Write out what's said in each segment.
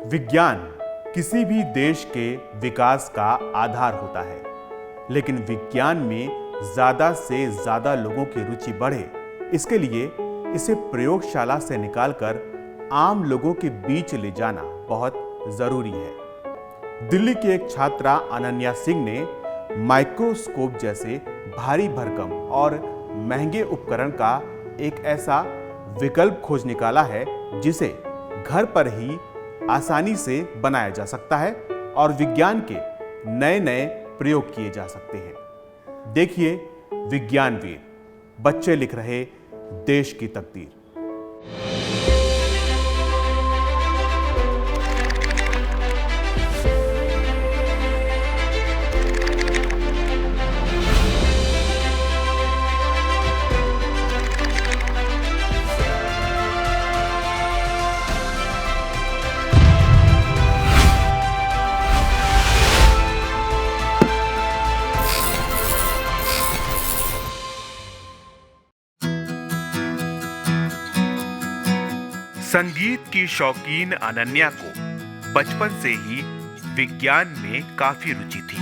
विज्ञान किसी भी देश के विकास का आधार होता है, लेकिन विज्ञान में ज्यादा से ज्यादा लोगों की रुचि बढ़े, इसके लिए इसे प्रयोगशाला से निकालकर आम लोगों के बीच ले जाना बहुत जरूरी है। दिल्ली की एक छात्रा अनन्या सिंह ने माइक्रोस्कोप जैसे भारी भरकम और महंगे उपकरण का एक ऐसा विकल्प खोज निकाला है जिसे घर पर ही आसानी से बनाया जा सकता है और विज्ञान के नए नए प्रयोग किए जा सकते हैं। देखिए विज्ञानवीर, बच्चे लिख रहे देश की तकदीर। संगीत की शौकीन अनन्या को बचपन से ही विज्ञान में काफी रुचि थी।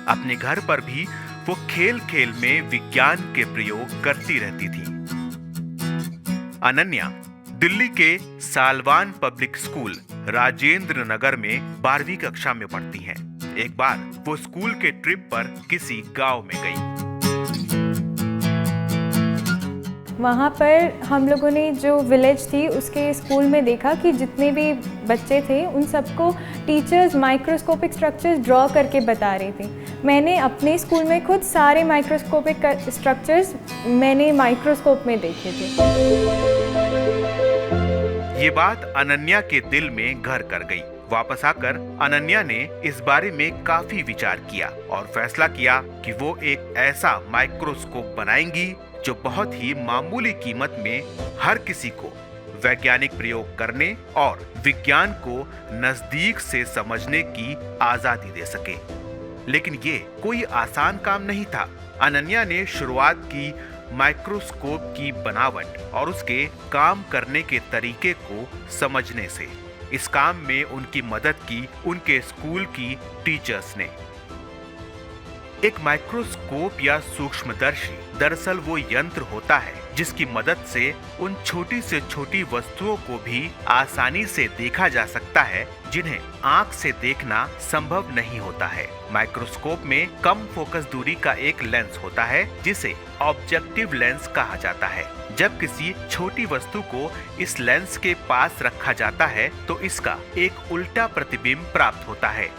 अपने घर पर भी वो खेल खेल में विज्ञान के प्रयोग करती रहती थी। अनन्या दिल्ली के सालवान पब्लिक स्कूल राजेंद्र नगर में 12वीं कक्षा में पढ़ती हैं। एक बार वो स्कूल के ट्रिप पर किसी गांव में गई। वहाँ पर हम लोगों ने जो विलेज थी उसके स्कूल में देखा कि जितने भी बच्चे थे उन सबको टीचर्स माइक्रोस्कोपिक स्ट्रक्चर्स ड्रॉ करके बता रहे थे। मैंने अपने स्कूल में खुद सारे माइक्रोस्कोपिक स्ट्रक्चर्स मैंने माइक्रोस्कोप में देखे थे। ये बात अनन्या के दिल में घर कर गई। वापस आकर अनन्या ने इस बारे में काफी विचार किया और फैसला किया कि वो एक ऐसा माइक्रोस्कोप बनाएंगी जो बहुत ही मामूली कीमत में हर किसी को वैज्ञानिक प्रयोग करने और विज्ञान को नजदीक से समझने की आजादी दे सके। लेकिन ये कोई आसान काम नहीं था। अनन्या ने शुरुआत की माइक्रोस्कोप की बनावट और उसके काम करने के तरीके को समझने से। इस काम में उनकी मदद की उनके स्कूल की टीचर्स ने। एक माइक्रोस्कोप या सूक्ष्मदर्शी दरअसल वो यंत्र होता है जिसकी मदद से उन छोटी से छोटी वस्तुओं को भी आसानी से देखा जा सकता है जिन्हें आंख से देखना संभव नहीं होता है। माइक्रोस्कोप में कम फोकस दूरी का एक लेंस होता है जिसे ऑब्जेक्टिव लेंस कहा जाता है। जब किसी छोटी वस्तु को इस लेंस के पास रखा जाता है तो इसका एक उल्टा प्रतिबिंब प्राप्त होता है।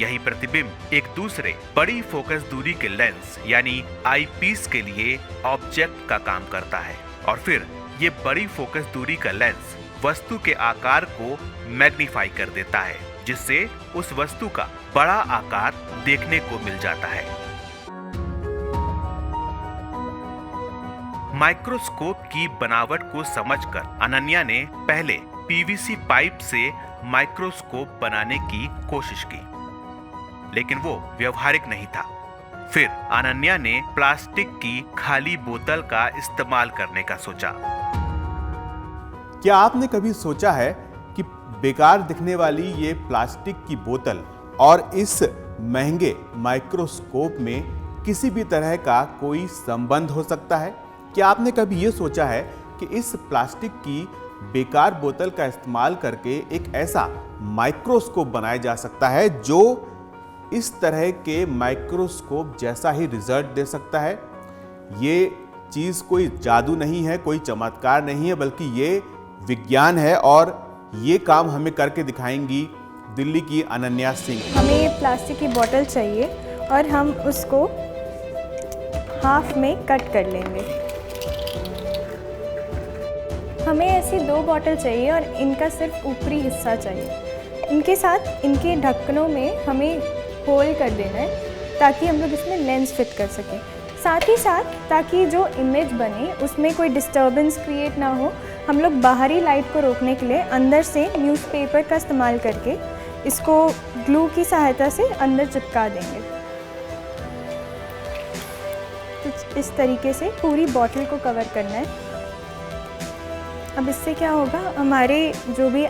यही प्रतिबिंब एक दूसरे बड़ी फोकस दूरी के लेंस यानी आईपीस के लिए ऑब्जेक्ट का काम करता है और फिर ये बड़ी फोकस दूरी का लेंस वस्तु के आकार को मैग्नीफाई कर देता है जिससे उस वस्तु का बड़ा आकार देखने को मिल जाता है। माइक्रोस्कोप की बनावट को समझकर अनन्या ने पहले पीवीसी पाइप से माइक्रोस्कोप बनाने की कोशिश की, लेकिन वो व्यवहारिक नहीं था। फिर अनन्या ने प्लास्टिक की खाली बोतल का इस्तेमाल करने का सोचा। क्या आपने कभी सोचा है कि बेकार दिखने वाली ये प्लास्टिक की बोतल और इस महंगे माइक्रोस्कोप में किसी भी तरह का कोई संबंध हो सकता है? क्या आपने कभी ये सोचा है कि इस प्लास्टिक की बेकार बोतल का इस्तेमाल करके एक ऐसा माइक्रोस्कोप बनाया जा सकता है जो इस तरह के माइक्रोस्कोप जैसा ही रिजल्ट दे सकता है? ये चीज़ कोई जादू नहीं है, कोई चमत्कार नहीं है, बल्कि ये विज्ञान है और ये काम हमें करके दिखाएंगी दिल्ली की अनन्या सिंह। हमें प्लास्टिक की बोतल चाहिए और हम उसको हाफ में कट कर लेंगे। हमें ऐसी 2 बोतल चाहिए और इनका सिर्फ ऊपरी हिस्सा चाहिए। इनके साथ इनके ढक्कनों में हमें होल कर देना है ताकि हम लोग इसमें लेंस फिट कर सकें। साथ ही साथ ताकि जो इमेज बने उसमें कोई डिस्टर्बेंस क्रिएट ना हो, हम लोग बाहरी लाइट को रोकने के लिए अंदर से न्यूज़पेपर का इस्तेमाल करके इसको ग्लू की सहायता से अंदर चिपका देंगे। तो इस तरीके से पूरी बॉटल को कवर करना है। अब इससे क्या होगा, हमारे जो भी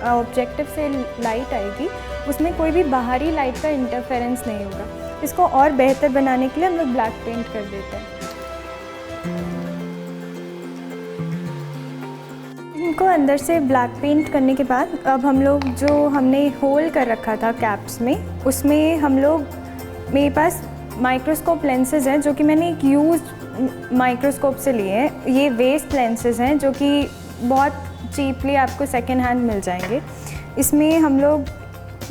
ऑब्जेक्टिव से लाइट आएगी उसमें कोई भी बाहरी लाइट का इंटरफेरेंस नहीं होगा। इसको और बेहतर बनाने के लिए हम लोग ब्लैक पेंट कर देते हैं। इनको अंदर से ब्लैक पेंट करने के बाद अब हम लोग जो हमने होल कर रखा था कैप्स में, उसमें हम लोग, मेरे पास माइक्रोस्कोप लेंसेज हैं जो कि मैंने एक यूज्ड माइक्रोस्कोप से लिए हैं। ये वेस्ट लेंसेज हैं जो कि बहुत चीपली आपको सेकेंड हैंड मिल जाएंगे। इसमें हम लोग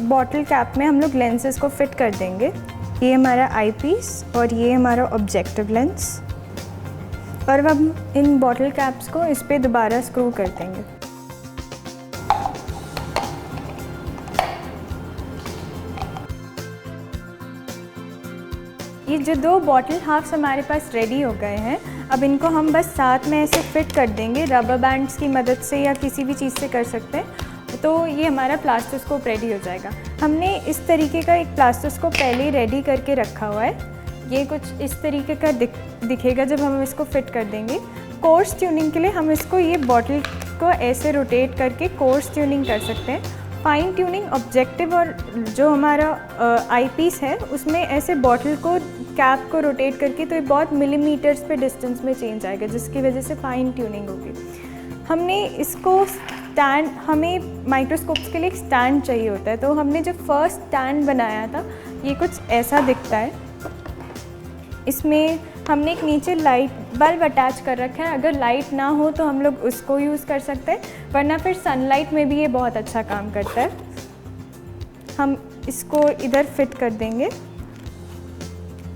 बॉटल कैप में हम लोग लेंसेज को फिट कर देंगे। ये हमारा आई पीस और ये हमारा ऑब्जेक्टिव लेंस, और अब हम इन बॉटल कैप्स को इस पे दोबारा स्क्रू कर देंगे। ये जो 2 बॉटल हाफ्स हमारे पास रेडी हो गए हैं, अब इनको हम बस साथ में ऐसे फिट कर देंगे रबर बैंड्स की मदद से या किसी भी चीज़ से कर सकते हैं। तो ये हमारा प्लास्टोस्कोप रेडी हो जाएगा। हमने इस तरीके का एक प्लास्टोस्कोप पहले ही रेडी करके रखा हुआ है। ये कुछ इस तरीके का दिखेगा जब हम इसको फिट कर देंगे। कोर्स ट्यूनिंग के लिए हम इसको, ये बॉटल को ऐसे रोटेट करके कोर्स ट्यूनिंग कर सकते हैं। फाइन ट्यूनिंग ऑब्जेक्टिव और जो हमारा आई पीस है उसमें ऐसे बॉटल को, कैप को रोटेट करके, तो ये बहुत मिलीमीटर्स पे डिस्टेंस में चेंज आएगा, जिसकी वजह से फाइन ट्यूनिंग होगी। हमने इसको स्टैंड, हमें माइक्रोस्कोप्स के लिए एक स्टैंड चाहिए होता है, तो हमने जो फर्स्ट स्टैंड बनाया था ये कुछ ऐसा दिखता है। इसमें हमने एक नीचे लाइट बल्ब अटैच कर रखा है। अगर लाइट ना हो तो हम लोग उसको यूज़ कर सकते हैं, वरना फिर सनलाइट में भी ये बहुत अच्छा काम करता है। हम इसको इधर फिट कर देंगे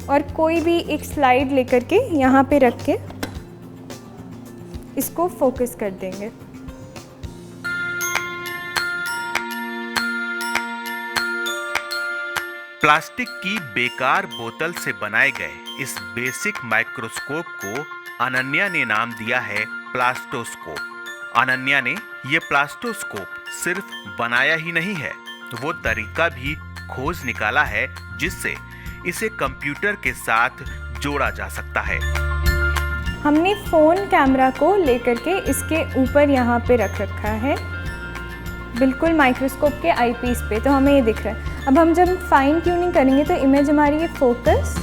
और कोई भी एक स्लाइड लेकर के यहाँ पे रख के इसको फोकस कर देंगे। प्लास्टिक की बेकार बोतल से बनाए गए इस बेसिक माइक्रोस्कोप को अनन्या ने नाम दिया है प्लास्टोस्कोप। अनन्या ने ये प्लास्टोस्कोप सिर्फ बनाया ही नहीं है, वो तरीका भी खोज निकाला है जिससे इसे कंप्यूटर के साथ जोड़ा जा सकता है। हमने फ़ोन कैमरा को लेकर के इसके ऊपर यहाँ पे रख रखा है, बिल्कुल माइक्रोस्कोप के आई पीस पे, तो हमें ये दिख रहा है। अब हम जब फाइन ट्यूनिंग करेंगे तो इमेज हमारी ये फोकस,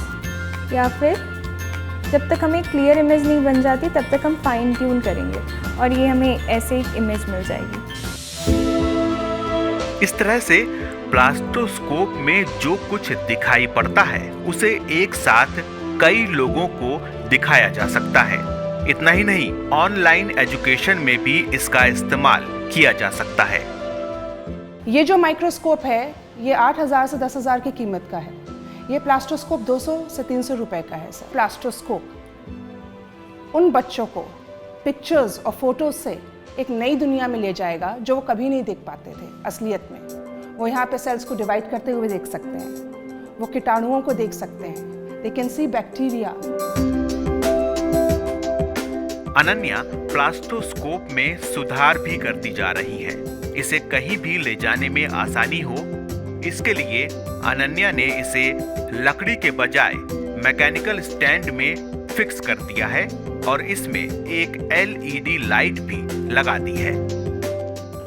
या फिर जब तक हमें क्लियर इमेज नहीं बन जाती तब तक हम फाइन ट्यून करेंगे और ये हमें ऐसे एक इमेज मिल जाएगी। इस तरह से प्लास्टोस्कोप में जो कुछ दिखाई पड़ता है उसे एक साथ कई लोगों को दिखाया जा सकता है। इतना ही नहीं, ऑनलाइन एजुकेशन में भी इसका इस्तेमाल किया जा सकता है। ये जो माइक्रोस्कोप है ये 8,000 से 10,000 की कीमत का है। ये प्लास्टोस्कोप 200 से 300 रुपए का है सर। प्लास्टोस्कोप उन बच्चों को पिक्चर्स और फोटोज से एक नई दुनिया में ले जाएगा जो वो कभी नहीं देख पाते थे असलियत में। वो यहाँ पे सेल्स को डिवाइड करते हुए देख सकते हैं, वो कीटाणुओं को देख सकते हैं, दे कैन सी बैक्टीरिया। अनन्या प्लास्टोस्कोप में सुधार भी करती जा रही है, इसे कहीं भी ले जाने में आसानी हो। इसके लिए अनन्या ने इसे लकड़ी के बजाय मैकेनिकल स्टैंड में फिक्स कर दिया है और इसमें एक LED लाइट भी लगा दी है।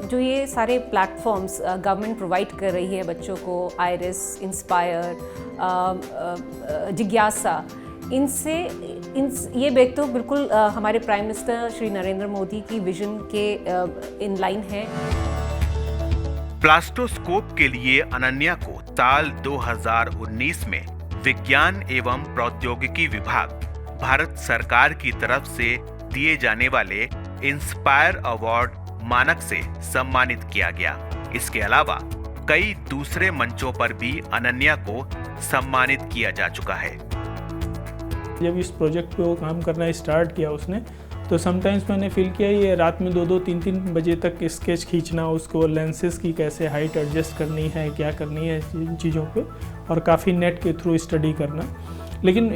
जो ये सारे प्लेटफॉर्म्स गवर्नमेंट प्रोवाइड कर रही है बच्चों को, आइरिस, इंस्पायर, जिज्ञासा, इनसे ये तो बिल्कुल हमारे प्राइम मिनिस्टर श्री नरेंद्र मोदी की विजन के इन लाइन है। प्लास्टोस्कोप के लिए अनन्या को साल 2019 में विज्ञान एवं प्रौद्योगिकी विभाग, भारत सरकार की तरफ से दिए जाने वाले इंस्पायर अवार्ड मानक से सम्मानित किया गया। इसके अलावा कई दूसरे मंचों पर भी अनन्या को सम्मानित किया जा चुका है। जब इस प्रोजेक्ट पे वो काम करना स्टार्ट किया उसने, तो समटाइम्स मैंने फील किया ये रात में 2-2, 3-3 बजे तक स्केच खींचना, उसको लेंसेज की कैसे हाइट एडजस्ट करनी है, क्या करनी है इन चीज़ों पे, और काफ़ी नेट के थ्रू स्टडी करना। लेकिन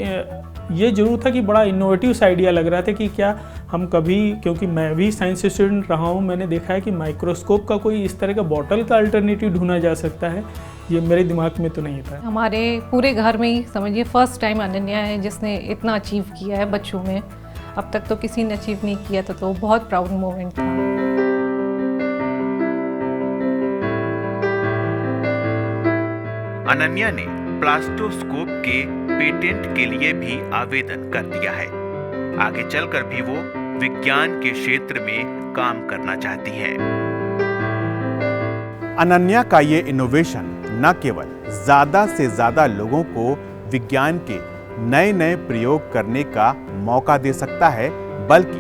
ये ज़रूर था कि बड़ा इनोवेटिव आइडिया लग रहा था कि क्या हम कभी, क्योंकि मैं भी साइंस स्टूडेंट रहा हूँ, मैंने देखा है कि माइक्रोस्कोप का कोई इस तरह का बॉटल का अल्टरनेटिव ढूंढा जा सकता है, ये मेरे दिमाग में तो नहीं था। हमारे पूरे घर में ही समझिए फर्स्ट टाइम अनन्या है जिसने इतना अचीव किया है बच्चों में। अब तक तो किसी ने अचीव नहीं किया था, तो बहुत प्राउड मोमेंट था। अनन्या ने प्लास्टोस्कोप के पेटेंट के लिए भी आवेदन कर दिया है। आगे चलकर भी वो विज्ञान के क्षेत्र में काम करना चाहती है। अनन्या का ये इनोवेशन न केवल ज्यादा से ज्यादा लोगों को विज्ञान के नए नए प्रयोग करने का मौका दे सकता है, बल्कि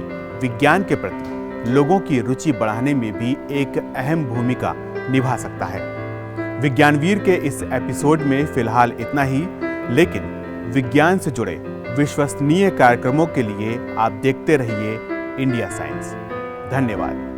विज्ञान के प्रति लोगों की रुचि बढ़ाने में भी एक अहम भूमिका निभा सकता है। विज्ञानवीर के इस एपिसोड में फिलहाल इतना ही, लेकिन विज्ञान से जुड़े विश्वसनीय कार्यक्रमों के लिए आप देखते रहिए इंडिया साइंस। धन्यवाद।